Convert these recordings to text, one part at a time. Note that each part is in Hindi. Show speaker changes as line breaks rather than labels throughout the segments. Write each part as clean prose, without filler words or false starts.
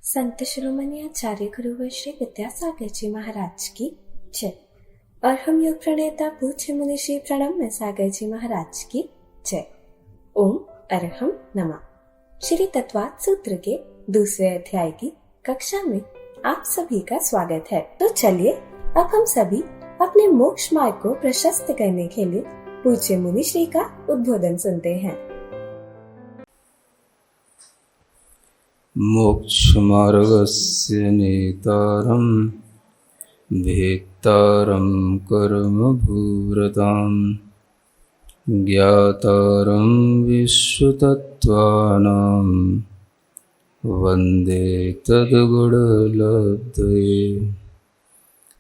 संत शिरोमणि आचार्य गुरुवर श्री विद्यासागर जी महाराज की जय। और हम योग प्रणेता पूज्य मुनि श्री प्रणम्य सागर जी महाराज की जय। ओम अरहम नमः। श्री तत्वात् सूत्र के दूसरे अध्याय की कक्षा में आप सभी का स्वागत है। तो चलिए अब हम सभी अपने मोक्ष मार्ग को प्रशस्त करने के लिए पूज्य मुनि श्री का उद्बोधन सुनते हैं।
मोक्षमार्गस्य नेतारं भेत्तारं कर्मभूरतां ज्ञातारं विश्वतत्त्वानां वन्दे तद्गुणलब्धये।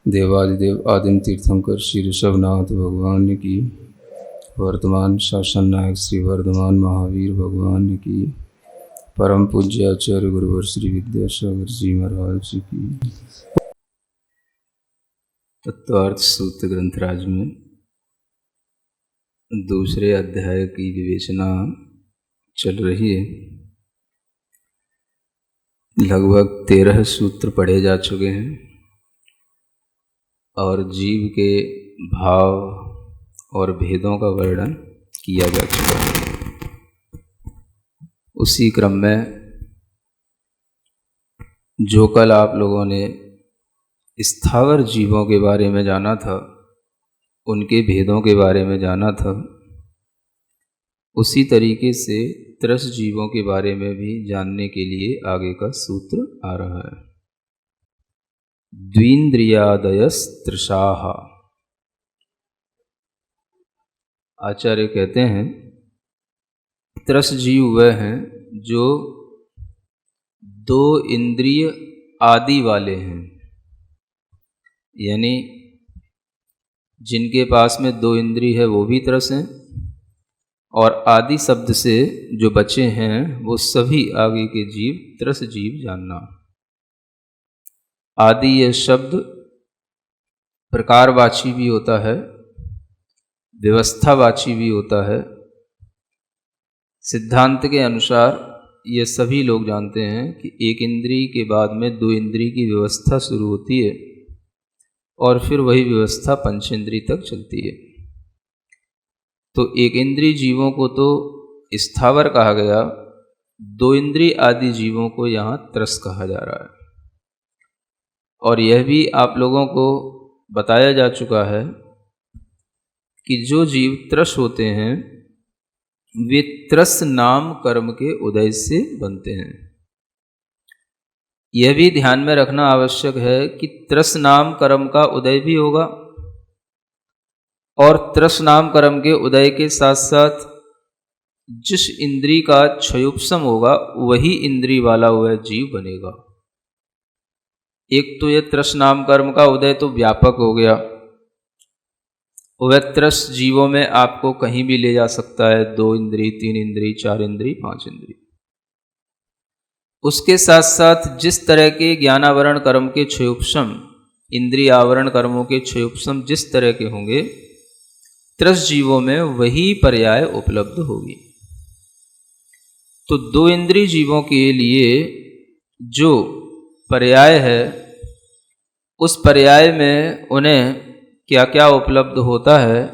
देवादिदेव आदिम तीर्थंकर श्री ऋषभनाथ भगवान की, वर्तमान शासन नायक श्री वर्धमान महावीर भगवान की, परम पूज्य आचार्य गुरुवर श्री विद्यासागर जी महाराज की। तत्वार्थ सूत्र ग्रंथराज में दूसरे अध्याय की विवेचना चल रही है। लगभग 13 सूत्र पढ़े जा चुके हैं और जीव के भाव और भेदों का वर्णन किया जा चुका है। उसी क्रम में जो कल आप लोगों ने स्थावर जीवों के बारे में जाना था, उनके भेदों के बारे में जाना था, उसी तरीके से त्रस जीवों के बारे में भी जानने के लिए आगे का सूत्र आ रहा है। द्विन्द्रियादयस्तृषाः। आचार्य कहते हैं त्रस जीव वह हैं जो 2 इंद्रिय आदि वाले हैं, यानी जिनके पास में 2 इंद्रिय है वो भी त्रस हैं, और आदि शब्द से जो बचे हैं वो सभी आगे के जीव त्रस जीव जानना। आदि यह शब्द प्रकारवाची भी होता है, व्यवस्थावाची भी होता है। सिद्धांत के अनुसार ये सभी लोग जानते हैं कि एक इंद्रिय के बाद में 2 इंद्रिय की व्यवस्था शुरू होती है और फिर वही व्यवस्था पंचेंद्रिय तक चलती है। तो एक इंद्रिय जीवों को तो स्थावर कहा गया, 2 इंद्रिय आदि जीवों को यहाँ त्रस कहा जा रहा है। और यह भी आप लोगों को बताया जा चुका है कि जो जीव त्रस होते हैं वे त्रस नाम कर्म के उदय से बनते हैं। यह भी ध्यान में रखना आवश्यक है कि त्रस नाम कर्म का उदय भी होगा, और त्रस नाम कर्म के उदय के साथ साथ जिस इंद्रिय का क्षयोपशम होगा वही इंद्रिय वाला वह जीव बनेगा। एक तो यह त्रस नाम कर्म का उदय तो व्यापक हो गया, वह त्रस जीवों में आपको कहीं भी ले जा सकता है, 2 इंद्रिय, 3 इंद्रिय, 4 इंद्रिय, 5 इंद्रिय। उसके साथ साथ जिस तरह के ज्ञानावरण कर्म के क्षयोपशम, इंद्रिय आवरण कर्मों के क्षयोपशम जिस तरह के होंगे, त्रस जीवों में वही पर्याय उपलब्ध होगी। तो 2 इंद्रिय जीवों के लिए जो पर्याय है, उस पर्याय में उन्हें क्या क्या उपलब्ध होता है,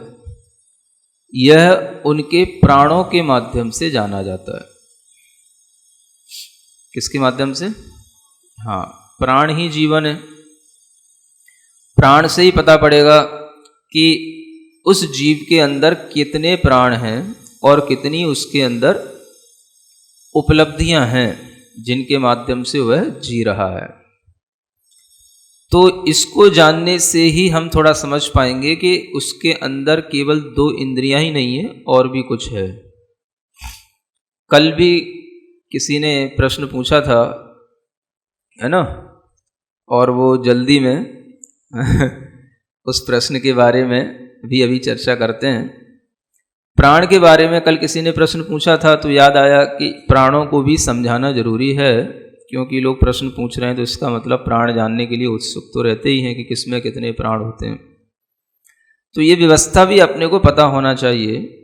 यह उनके प्राणों के माध्यम से जाना जाता है। किसके माध्यम से? हाँ, प्राण ही जीवन है। प्राण से ही पता पड़ेगा कि उस जीव के अंदर कितने प्राण हैं और कितनी उसके अंदर उपलब्धियां हैं जिनके माध्यम से वह जी रहा है। तो इसको जानने से ही हम थोड़ा समझ पाएंगे कि उसके अंदर केवल 2 इंद्रियां ही नहीं है और भी कुछ है। कल भी किसी ने प्रश्न पूछा था, है ना, और वो जल्दी में उस प्रश्न के बारे में भी अभी चर्चा करते हैं। प्राण के बारे में कल किसी ने प्रश्न पूछा था तो याद आया कि प्राणों को भी समझाना जरूरी है, क्योंकि लोग प्रश्न पूछ रहे हैं तो इसका मतलब प्राण जानने के लिए उत्सुक तो रहते ही हैं कि किसमें कितने प्राण होते हैं। तो ये व्यवस्था भी अपने को पता होना चाहिए।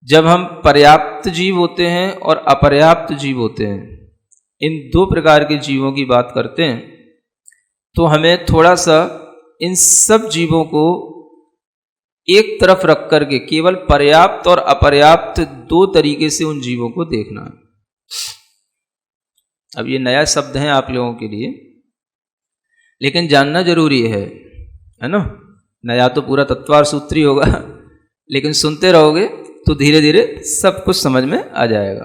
जब हम पर्याप्त जीव होते हैं और अपर्याप्त जीव होते हैं, इन दो प्रकार के जीवों की बात करते हैं तो हमें थोड़ा सा इन सब जीवों को एक तरफ रख करके केवल पर्याप्त और अपर्याप्त दो तरीके से उन जीवों को देखना है। अब ये नया शब्द है आप लोगों के लिए, लेकिन जानना जरूरी है ना। नया तो पूरा तत्वार सूत्री होगा, लेकिन सुनते रहोगे तो धीरे धीरे सब कुछ समझ में आ जाएगा।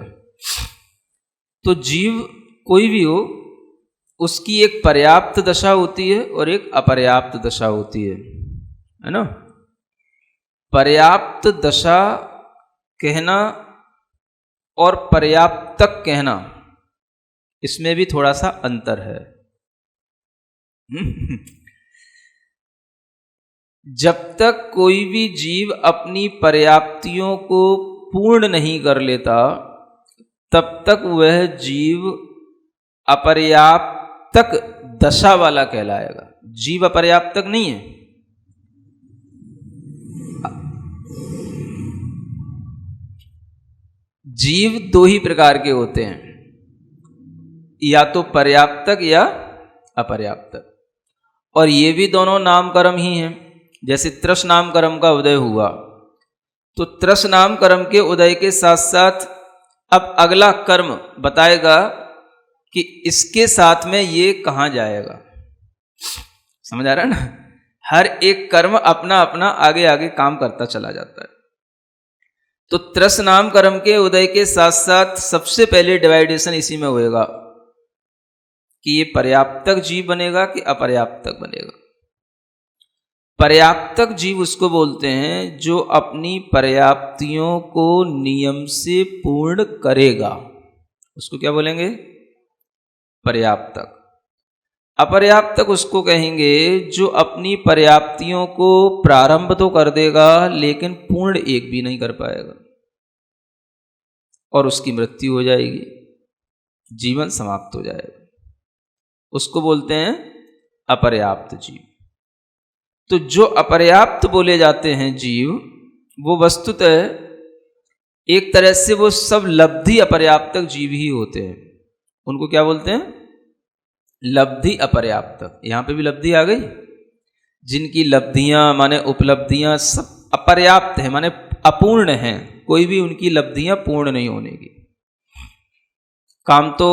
तो जीव कोई भी हो, उसकी एक पर्याप्त दशा होती है और एक अपर्याप्त दशा होती है ना। पर्याप्त दशा कहना और पर्याप्तक कहना, इसमें भी थोड़ा सा अंतर है। जब तक कोई भी जीव अपनी पर्याप्तियों को पूर्ण नहीं कर लेता, तब तक वह जीव अपर्याप्तक दशा वाला कहलाएगा। जीव अपर्याप्तक नहीं है। जीव दो ही प्रकार के होते हैं, या तो पर्याप्तक या अपर्याप्तक, और ये भी दोनों नामकर्म ही हैं। जैसे त्रस नाम कर्म का उदय हुआ, तो त्रस नाम कर्म के उदय के साथ साथ अब अगला कर्म बताएगा कि इसके साथ में ये कहाँ जाएगा। समझ आ रहा है ना। हर एक कर्म अपना अपना आगे आगे काम करता चला जाता है। तो त्रस नाम कर्म के उदय के साथ साथ सबसे पहले डिवाइडेशन इसी में होएगा कि ये पर्याप्तक जीव बनेगा कि अपर्याप्तक बनेगा। पर्याप्तक जीव उसको बोलते हैं जो अपनी पर्याप्तियों को नियम से पूर्ण करेगा, उसको क्या बोलेंगे? पर्याप्तक। अपर्याप्तक उसको कहेंगे जो अपनी पर्याप्तियों को प्रारंभ तो कर देगा लेकिन पूर्ण एक भी नहीं कर पाएगा और उसकी मृत्यु हो जाएगी, जीवन समाप्त हो जाएगा। उसको बोलते हैं अपर्याप्त जीव। तो जो अपर्याप्त बोले जाते हैं जीव, वो वस्तुतः एक तरह से वो सब लब्धि अपर्याप्तक जीव ही होते हैं। उनको क्या बोलते हैं? लब्धि अपर्याप्तक। यहां पे भी लब्धि आ गई। जिनकी लब्धियां माने उपलब्धियां सब अपर्याप्त है, माने अपूर्ण हैं। कोई भी उनकी लब्धियां पूर्ण नहीं होने की। काम तो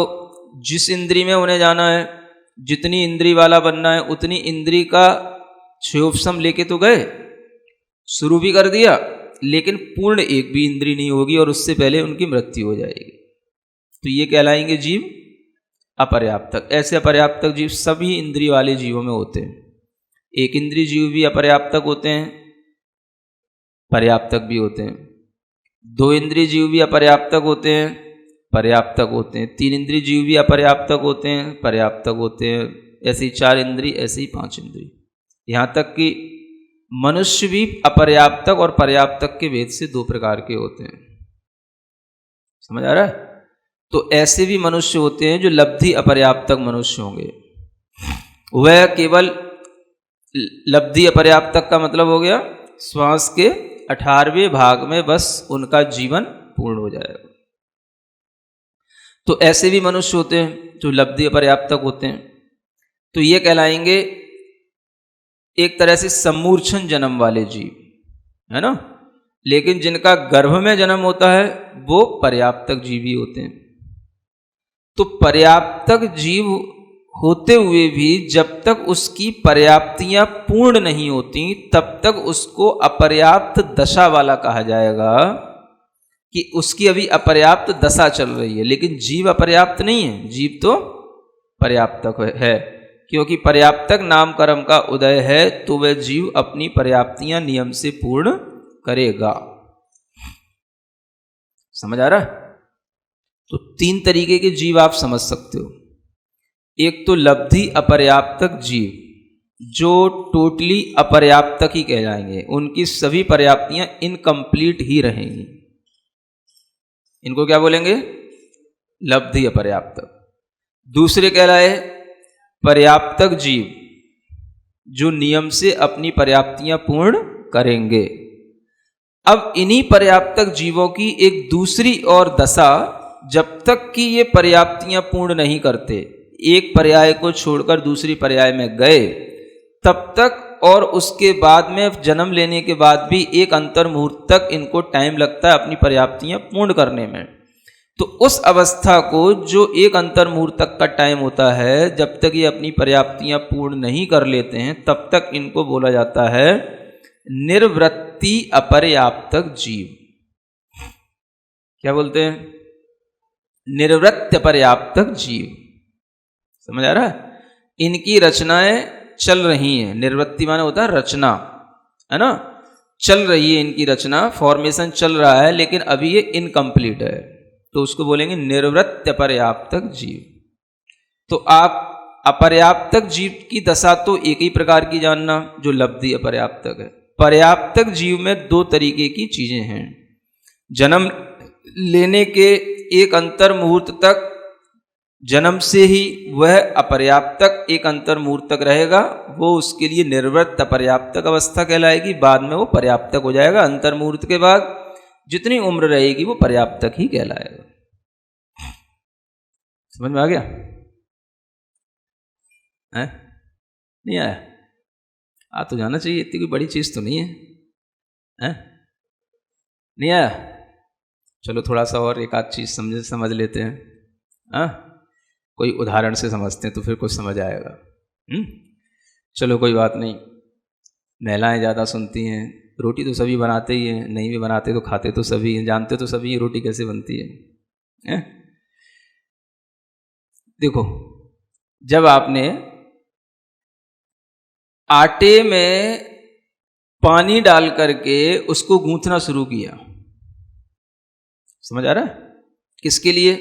जिस इंद्री में उन्हें जाना है, जितनी इंद्री वाला बनना है, उतनी इंद्री का क्षयोपशम लेके तो गए, शुरू भी कर दिया, लेकिन पूर्ण एक भी इंद्री नहीं होगी और उससे पहले उनकी मृत्यु हो जाएगी। तो ये कहलाएंगे जीव अपर्याप्तक। ऐसे अपर्याप्तक जीव सभी इंद्री वाले जीवों में होते हैं। एक इंद्री जीव भी अपर्याप्तक होते हैं, पर्याप्तक भी होते हैं। दो इंद्री जीव भी अपर्याप्तक होते हैं, पर्याप्तक होते हैं। तीन इंद्री जीव भी अपर्याप्तक होते हैं, पर्याप्तक होते हैं। ऐसे ही चार इंद्री, ऐसे ही पांच इंद्री। यहाँ तक कि मनुष्य भी अपर्याप्तक और पर्याप्तक के भेद से दो प्रकार के होते हैं। समझ आ रहा है? तो ऐसे भी मनुष्य होते हैं जो लब्धि अपर्याप्तक मनुष्य होंगे। वह केवल लब्धि अपर्याप्तक का मतलब हो गया श्वास के 18वें भाग में बस उनका जीवन पूर्ण हो जाएगा। तो ऐसे भी मनुष्य होते हैं जो लब्धि अपर्याप्तक होते हैं। तो ये कहलाएंगे एक तरह से सम्मूर्छन जन्म वाले जीव, है ना। लेकिन जिनका गर्भ में जन्म होता है वो पर्याप्तक जीव ही होते हैं। तो पर्याप्तक जीव होते हुए भी जब तक उसकी पर्याप्तियां पूर्ण नहीं होती तब तक उसको अपर्याप्त दशा वाला कहा जाएगा कि उसकी अभी अपर्याप्त दशा चल रही है। लेकिन जीव अपर्याप्त नहीं है, जीव तो पर्याप्तक है। क्योंकि पर्याप्तक नाम कर्म का उदय है तो वह जीव अपनी पर्याप्तियां नियम से पूर्ण करेगा। समझ आ रहा है? तो तीन तरीके के जीव आप समझ सकते हो। एक तो लब्धि अपर्याप्तक जीव जो टोटली अपर्याप्तक ही कहलाएंगे, उनकी सभी पर्याप्तियां इनकम्प्लीट ही रहेंगी। इनको क्या बोलेंगे? लब्धि अपर्याप्तक। दूसरे कहलाए पर्याप्तक जीव जो नियम से अपनी पर्याप्तियां पूर्ण करेंगे। अब इन्हीं पर्याप्तक जीवों की एक दूसरी और दशा जब तक कि ये पर्याप्तियां पूर्ण नहीं करते, एक पर्याय को छोड़कर दूसरी पर्याय में गए, तब तक और उसके बाद में जन्म लेने के बाद भी एक अंतर मुहूर्त तक इनको टाइम लगता है अपनी पर्याप्तियां पूर्ण करने में। तो उस अवस्था को, जो एक अंतर मुहूर्त तक का टाइम होता है, जब तक ये अपनी पर्याप्तियां पूर्ण नहीं कर लेते हैं, तब तक इनको बोला जाता है निर्वृत्ति अपर्याप्तक जीव। क्या बोलते हैं? निर्वृत्त अपर्याप्तक जीव। समझ आ रहा है? इनकी रचनाएं चल रही हैं। निर्वृत्ति माने होता है रचना, है ना? चल रही है इनकी रचना, फॉर्मेशन चल रहा है, लेकिन अभी ये इनकम्प्लीट है, तो उसको बोलेंगे निर्वृत्त अपर्याप्तक जीव। तो आप अपर्याप्तक जीव की दशा तो एक ही प्रकार की जानना, जो लब्धि अपर्याप्तक है। पर्याप्तक जीव में दो तरीके की चीजें हैं। जन्म लेने के एक अंतर मुहूर्त तक, जन्म से ही वह अपर्याप्तक एक अंतर मुहूर्त तक रहेगा, वो उसके लिए निर्वृत्त अपर्याप्तक अवस्था कहलाएगी। बाद में वो पर्याप्तक हो जाएगा। अंतर मुहूर्त के बाद जितनी उम्र रहेगी वो पर्याप्तक ही कहलाएगा। समझ में आ गया? है? नहीं आया? आ तो जाना चाहिए, इतनी कोई बड़ी चीज तो नहीं है, है? नहीं आया? चलो थोड़ा सा और एक आध चीज समझ लेते हैं। हाँ, कोई उदाहरण से समझते हैं तो फिर कुछ समझ आएगा। चलो कोई बात नहीं। महिलाएं ज़्यादा सुनती हैं, रोटी तो सभी बनाते ही हैं, नहीं भी बनाते तो खाते तो सभी हैं, जानते तो सभी रोटी कैसे बनती है? देखो, जब आपने आटे में पानी डाल करके उसको गूंथना शुरू किया, समझ आ रहा है? किसके लिए?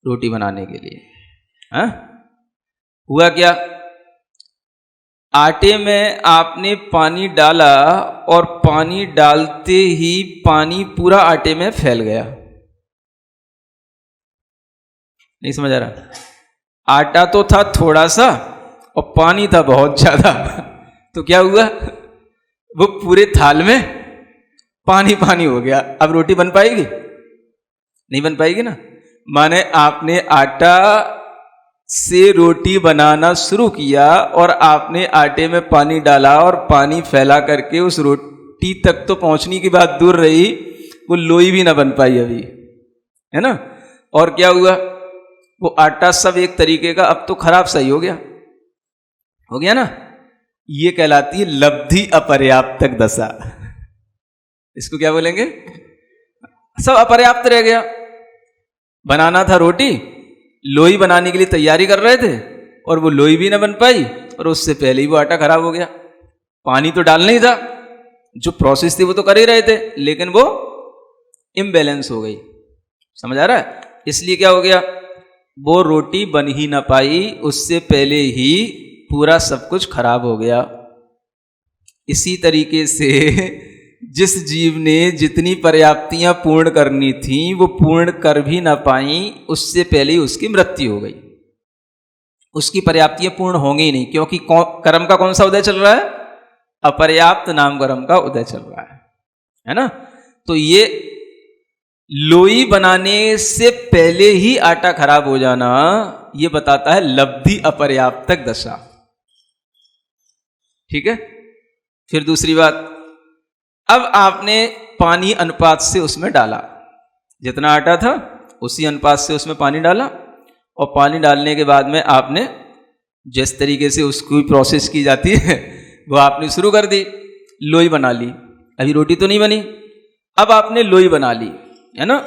रोटी बनाने के लिए। हाँ, हुआ क्या? आटे में आपने पानी डाला और पानी डालते ही पानी पूरा आटे में फैल गया। नहीं समझ आ रहा? आटा तो था थोड़ा सा और पानी था बहुत ज्यादा, तो क्या हुआ? वो पूरे थाल में पानी पानी हो गया। अब रोटी बन पाएगी? नहीं बन पाएगी ना। माने आपने आटा से रोटी बनाना शुरू किया और आपने आटे में पानी डाला और पानी फैला करके उस रोटी तक तो पहुंचने की बात दूर रही, वो लोई भी ना बन पाई अभी, है ना? और क्या हुआ? वो आटा सब एक तरीके का अब तो खराब सही हो गया ना। ये कहलाती है लब्धि अपर्याप्तक दशा। इसको क्या बोलेंगे? सब अपर्याप्त रह गया। बनाना था रोटी, लोई बनाने के लिए तैयारी कर रहे थे और वो लोई भी ना बन पाई, और उससे पहले ही वो आटा खराब हो गया। पानी तो डालना ही था, जो प्रोसेस थी वो तो कर ही रहे थे, लेकिन वो इम्बैलेंस हो गई। समझ आ रहा है? इसलिए क्या हो गया? वो रोटी बन ही ना पाई, उससे पहले ही पूरा सब कुछ खराब हो गया। इसी तरीके से जिस जीव ने जितनी पर्याप्तियां पूर्ण करनी थी वो पूर्ण कर भी ना पाई, उससे पहले ही उसकी मृत्यु हो गई। उसकी पर्याप्तियां पूर्ण होंगी ही नहीं, क्योंकि कर्म का कौन सा उदय चल रहा है? अपर्याप्त नाम कर्म का उदय चल रहा है ना? तो ये लोई बनाने से पहले ही आटा खराब हो जाना, ये बताता है लब्धि अपर्याप्तक दशा। ठीक है? फिर दूसरी बात, अब आपने पानी अनुपात से उसमें डाला, जितना आटा था उसी अनुपात से उसमें पानी डाला, और पानी डालने के बाद में आपने जिस तरीके से उसकी प्रोसेस की जाती है वो आपने शुरू कर दी, लोई बना ली। अभी रोटी तो नहीं बनी, अब आपने लोई बना ली, है ना?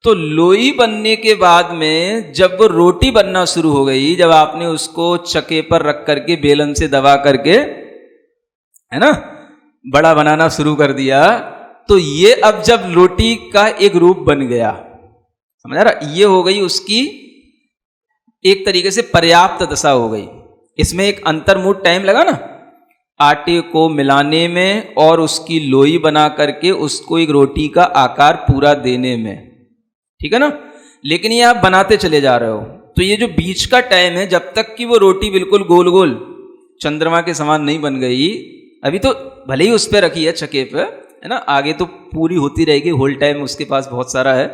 तो लोई बनने के बाद में जब वो रोटी बनना शुरू हो गई, जब आपने उसको चक्के पर रख करके बेलन से दबा करके, है ना, बड़ा बनाना शुरू कर दिया, तो ये अब जब रोटी का एक रूप बन गया, समझ रहा? ये हो गई उसकी एक तरीके से पर्याप्त दशा हो गई। इसमें एक अंतर्मुहूर्त टाइम लगा ना आटे को मिलाने में और उसकी लोई बना करके उसको एक रोटी का आकार पूरा देने में, ठीक है ना? लेकिन ये आप बनाते चले जा रहे हो, तो ये जो बीच का टाइम है, जब तक कि वो रोटी बिल्कुल गोल गोल चंद्रमा के समान नहीं बन गई, अभी तो भले ही उस पर रखी है चक्के पे, है ना, आगे तो पूरी होती रहेगी, होल टाइम उसके पास बहुत सारा है,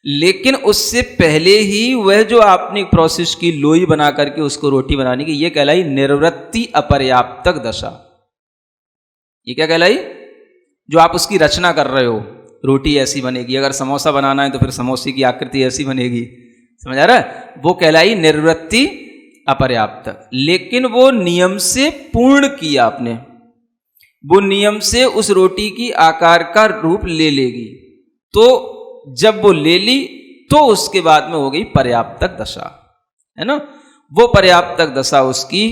लेकिन उससे पहले ही वह जो आपने प्रोसेस की लोई बना करके उसको रोटी बनाने की, ये कहलाई निर्वृत्ति अपर्याप्तक दशा। ये क्या कहलाई? जो आप उसकी रचना कर रहे हो, रोटी ऐसी बनेगी, अगर समोसा बनाना है तो फिर समोसे की आकृति ऐसी बनेगी, समझ आ रहा है? वो कहलाई निर्वृत्ति अपर्याप्तक। लेकिन वो नियम से पूर्ण किया आपने, वो नियम से उस रोटी की आकार का रूप ले लेगी। तो जब वो ले ली तो उसके बाद में हो गई पर्याप्तक दशा, है ना? वो पर्याप्तक दशा उसकी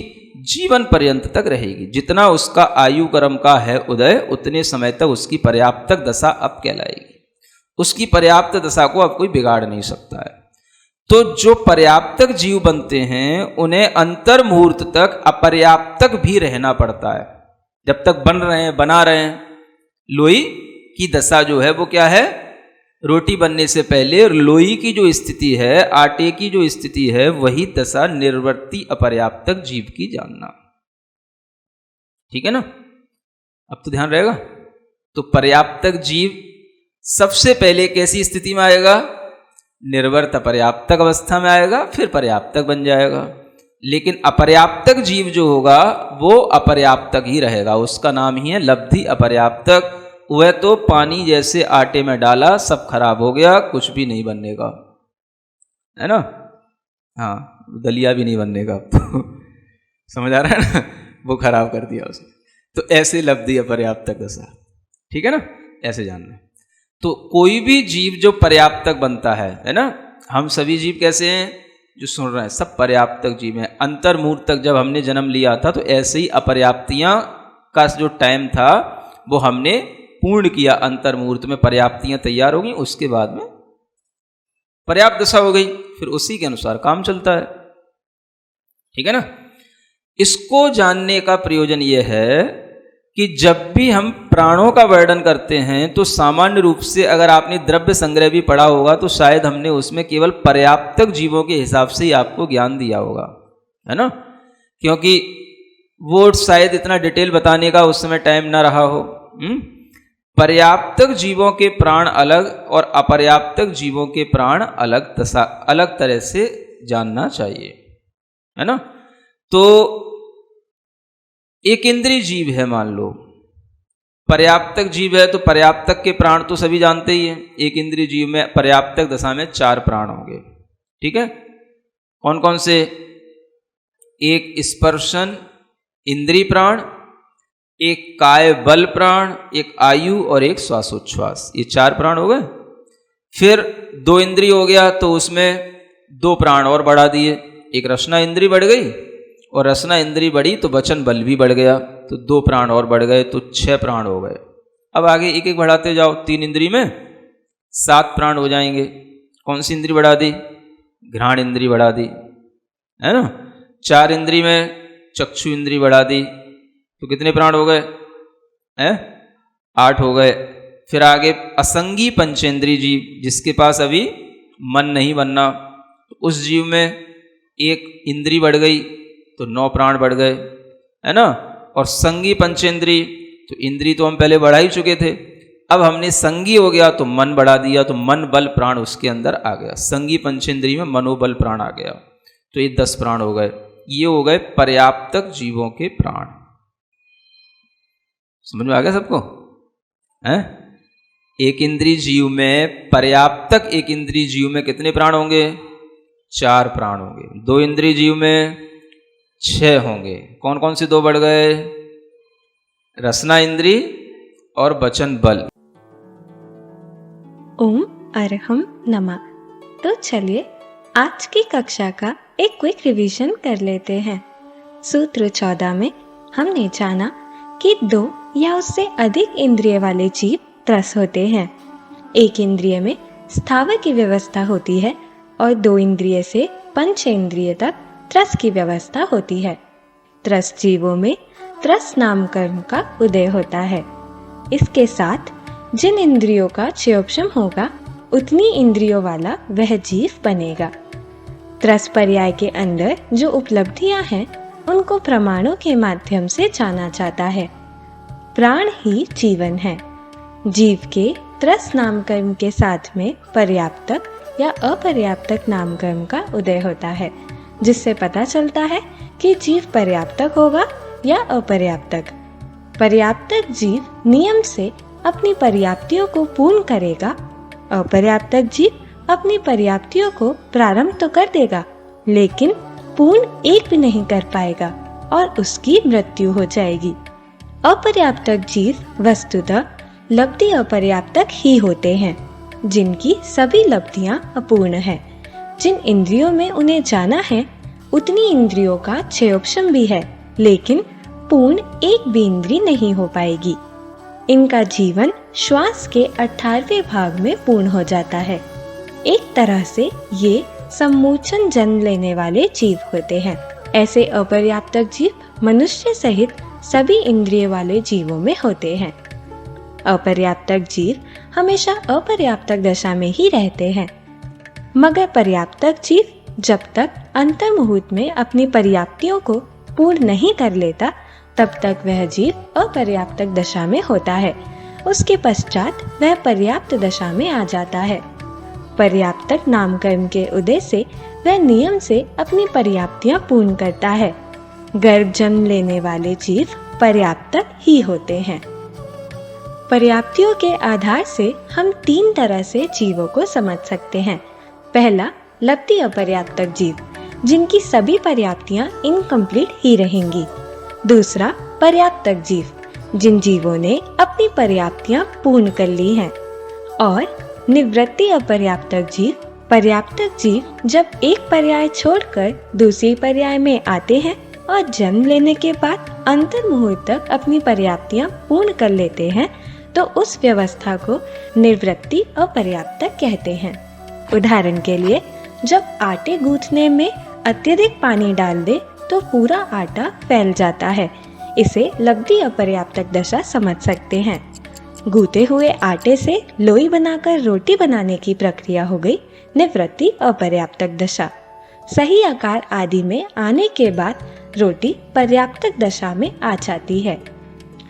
जीवन पर्यंत तक रहेगी। जितना उसका आयु कर्म का है उदय, उतने समय तक उसकी पर्याप्तक दशा अब कहलाएगी। उसकी पर्याप्त दशा को अब कोई बिगाड़ नहीं सकता है। तो जो पर्याप्तक जीव बनते हैं उन्हें अंतर मुहूर्त तक अपर्याप्तक भी रहना पड़ता है। जब तक बन रहे हैं, बना रहे हैं, लोई की दशा जो है वो क्या है? रोटी बनने से पहले लोई की जो स्थिति है, आटे की जो स्थिति है, वही दशा निर्वर्ती अपर्याप्तक जीव की जानना। ठीक है ना? अब तो ध्यान रहेगा। तो पर्याप्तक जीव सबसे पहले कैसी स्थिति में आएगा? निर्वर्त अपर्याप्तक अवस्था में आएगा, फिर पर्याप्तक बन जाएगा। लेकिन अपर्याप्तक जीव जो होगा वो अपर्याप्तक ही रहेगा, उसका नाम ही है लब्धि अपर्याप्तक। वह तो पानी जैसे आटे में डाला, सब खराब हो गया, कुछ भी नहीं बनने का, है ना? हाँ, दलिया भी नहीं बनने का अब तो समझ आ रहा है ना? वो खराब कर दिया उसने। तो ऐसे लब्धि अपर्याप्तक दशा, ठीक है ना? ऐसे जानना। तो कोई भी जीव जो पर्याप्तक बनता है ना? हम सभी जीव कैसे हैं जो सुन रहे हैं, सब पर्याप्तक जीव हैं। अंतर मुहूर्त तक जब हमने जन्म लिया था तो ऐसे ही अपर्याप्तियां का जो टाइम था वो हमने पूर्ण किया। अंतर मुहूर्त में पर्याप्तियां तैयार हो गई, उसके बाद में पर्याप्त दशा हो गई, फिर उसी के अनुसार काम चलता है। ठीक है ना? इसको जानने का प्रयोजन यह है कि जब भी हम प्राणों का वर्णन करते हैं तो सामान्य रूप से अगर आपने द्रव्य संग्रह भी पढ़ा होगा तो शायद हमने उसमें केवल पर्याप्तक जीवों के हिसाब से ही आपको ज्ञान दिया होगा, है ना? क्योंकि वो शायद इतना डिटेल बताने का उस समय टाइम ना रहा हो। पर्याप्तक जीवों के प्राण अलग और अपर्याप्तक जीवों के प्राण अलग दशा, अलग तरह से जानना चाहिए, है ना? तो एक इंद्रिय जीव है, मान लो पर्याप्तक जीव है, तो पर्याप्तक के प्राण तो सभी जानते ही हैं। एक इंद्रिय जीव में पर्याप्तक दशा में 4 प्राण होंगे। ठीक है? कौन कौन से? एक स्पर्शन इंद्रिय प्राण, एक काय बल प्राण, एक आयु और एक श्वासोच्छ्वास, ये 4 प्राण हो गए। फिर 2 इंद्रिय हो गया तो उसमें 2 प्राण और बढ़ा दिए, एक रसना इंद्रिय बढ़ गई और रसना इंद्रिय बढ़ी तो वचन बल भी बढ़ गया, तो 2 प्राण और बढ़ गए, तो 6 प्राण हो गए। अब आगे एक एक बढ़ाते जाओ, 3 इंद्रिय में 7 प्राण हो जाएंगे। कौन सी इंद्रिय बढ़ा दी? घ्राण इंद्रिय बढ़ा दी, है ना? 4 इंद्रिय में चक्षु इंद्रिय बढ़ा दी, तो कितने प्राण हो गए? 8 हो गए। फिर आगे असंगी पंचेंद्रिय जीव, जिसके पास अभी मन नहीं बनना, तो उस जीव में एक इंद्रिय बढ़ गई तो 9 प्राण बढ़ गए, है ना? और संगी पंचेंद्रिय, तो इंद्रिय तो हम पहले बढ़ा ही चुके थे, अब हमने संगी हो गया तो मन बढ़ा दिया, तो मन बल प्राण उसके अंदर आ गया। संगी पंचेंद्रिय में मनोबल प्राण आ गया, तो ये 10 प्राण हो गए। ये हो गए पर्याप्तक जीवों के प्राण। समझ में आ गया सबको? एक इंद्रिय जीव में, पर्याप्तक एक इंद्रिय जीव में कितने प्राण होंगे? 4 प्राण होंगे। 2 इंद्रिय जीव में 6 होंगे। कौन कौन से 2 बढ़ गए? रसना इंद्रिय और वचन बल।
ओम अरहम नमः। तो चलिए आज की कक्षा का एक क्विक रिवीजन कर लेते हैं। सूत्र 14 में हमने जाना कि 2 या उससे अधिक इंद्रिय वाले जीव त्रस होते हैं। एक इंद्रिय में स्थावर की व्यवस्था होती है और 2 इंद्रिय से पंच इंद्रिय तक त्रस की व्यवस्था होती है। त्रस जीवों में त्रस नाम कर्म का उदय होता है। इसके साथ जिन इंद्रियों का क्षयोपशम होगा उतनी इंद्रियों वाला वह जीव बनेगा। त्रस पर्याय के अंदर जो उपलब्धियां हैं उनको प्रमाणों के माध्यम से जाना जाता है। प्राण ही जीवन है। जीव के त्रस नाम कर्म के साथ में पर्याप्तक या अपर्याप्तक नामकरण का उदय होता है, जिससे पता चलता है कि जीव पर्याप्तक होगा या अपर्याप्तक। पर्याप्तक जीव नियम से अपनी पर्याप्तियों को पूर्ण करेगा, अपर्याप्तक जीव अपनी पर्याप्तियों को प्रारंभ तो कर देगा लेकिन पूर्ण एक भी नहीं कर पाएगा और उसकी मृत्यु हो जाएगी। अपर्याप्तक जीव वस्तुतः लब्धि अपर्याप्तक ही होते हैं, जिनकी सभी लब्धियां अपूर्ण हैं। जिन इंद्रियों में उन्हें जाना है उतनी इंद्रियों का क्षयोपशम भी है, लेकिन पूर्ण एक भी इंद्री नहीं हो पाएगी। इनका जीवन श्वास के 18वें भाग में पूर्ण हो जाता है। एक तरह से ये सम्मोचन जन्म लेने वाले जीव होते हैं। ऐसे अपर्याप्तक जीव मनुष्य सहित सभी इंद्रिय वाले जीवों में होते हैं। अपर्याप्तक जीव हमेशा अपर्याप्तक दशा में ही रहते हैं, मगर पर्याप्तक जीव जब तक अंतर्मुहूर्त में अपनी पर्याप्तियों को पूर्ण नहीं कर लेता तब तक वह जीव अपर्याप्तक दशा में होता है। उसके पश्चात वह पर्याप्त दशा में आ जाता है। पर्याप्तक नामकरण के उदय से वह नियम से अपनी पर्याप्तियां पूर्ण करता है। गर्भ जन्म लेने वाले जीव पर्याप्तक ही होते हैं। पर्याप्तियों के आधार से हम 3 तरह से जीवों को समझ सकते हैं। पहला, लब्धि अपर्याप्तक जीव, जिनकी सभी पर्याप्तियां इनकम्प्लीट ही रहेंगी। दूसरा, पर्याप्तक जीव, जिन जीवों ने अपनी पर्याप्तियां पूर्ण कर ली हैं। और निवृत्ति अपर्याप्तक जीव, पर्याप्तक जीव जब एक पर्याय छोड़कर दूसरी पर्याय में आते हैं और जन्म लेने के बाद अंतर्मुहूर्त तक अपनी पर्याप्तियां पूर्ण कर लेते हैं तो उस व्यवस्था को निवृत्ति अपर्याप्तक कहते हैं। उदाहरण के लिए, जब आटे गूंथने में अत्यधिक पानी डाल दे तो पूरा आटा फैल जाता है। इसे लब्धि अपर्याप्तक दशा समझ सकते हैं। गूंथे हुए आटे से लोई बनाकर रोटी बनाने की प्रक्रिया हो गई निवृत्ति अपर्याप्तक दशा। सही आकार आदि में आने के बाद रोटी पर्याप्तक दशा में आ जाती है।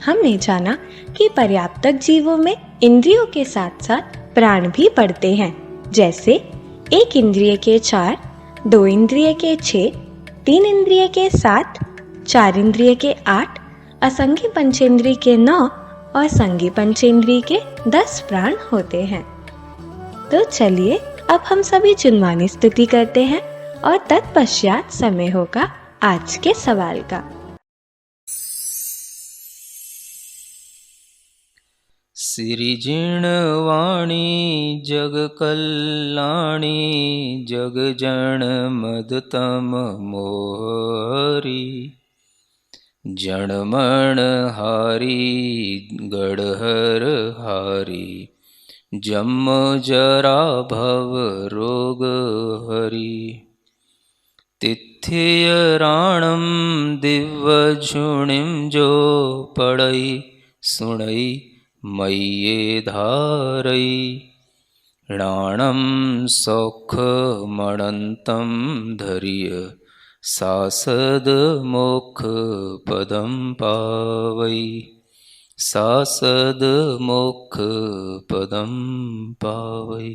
हमने जाना कि पर्याप्तक जीवों में इंद्रियों के साथ साथ प्राण भी पड़ते हैं, जैसे 1 इंद्रिय के 4, 2 इंद्रिय के 6, 3 इंद्रिय के 7, 4 इंद्रिय के 8, असंगी पंचेंद्रिय के 9 और संगी पंचेंद्रिय के 10 प्राण होते हैं। तो चलिए अब हम सभी चुनवानी स्तुति करते हैं और तत्पश्चात समय होगा आज के सवाल का।
सिरिजिणवाणी जग कल्याणी जग जन मदतम मोहरी जणमण हारी गढ़हर हारी जम जरा भव रोग हरी तिथ्य राणम दिव्य झुणिम जो पड़ई सुणई मय्ये धारई राणम सौख मणंतम धरिय सासद मोक्ष पदम पावई सासद मोक्ष पदम पावई।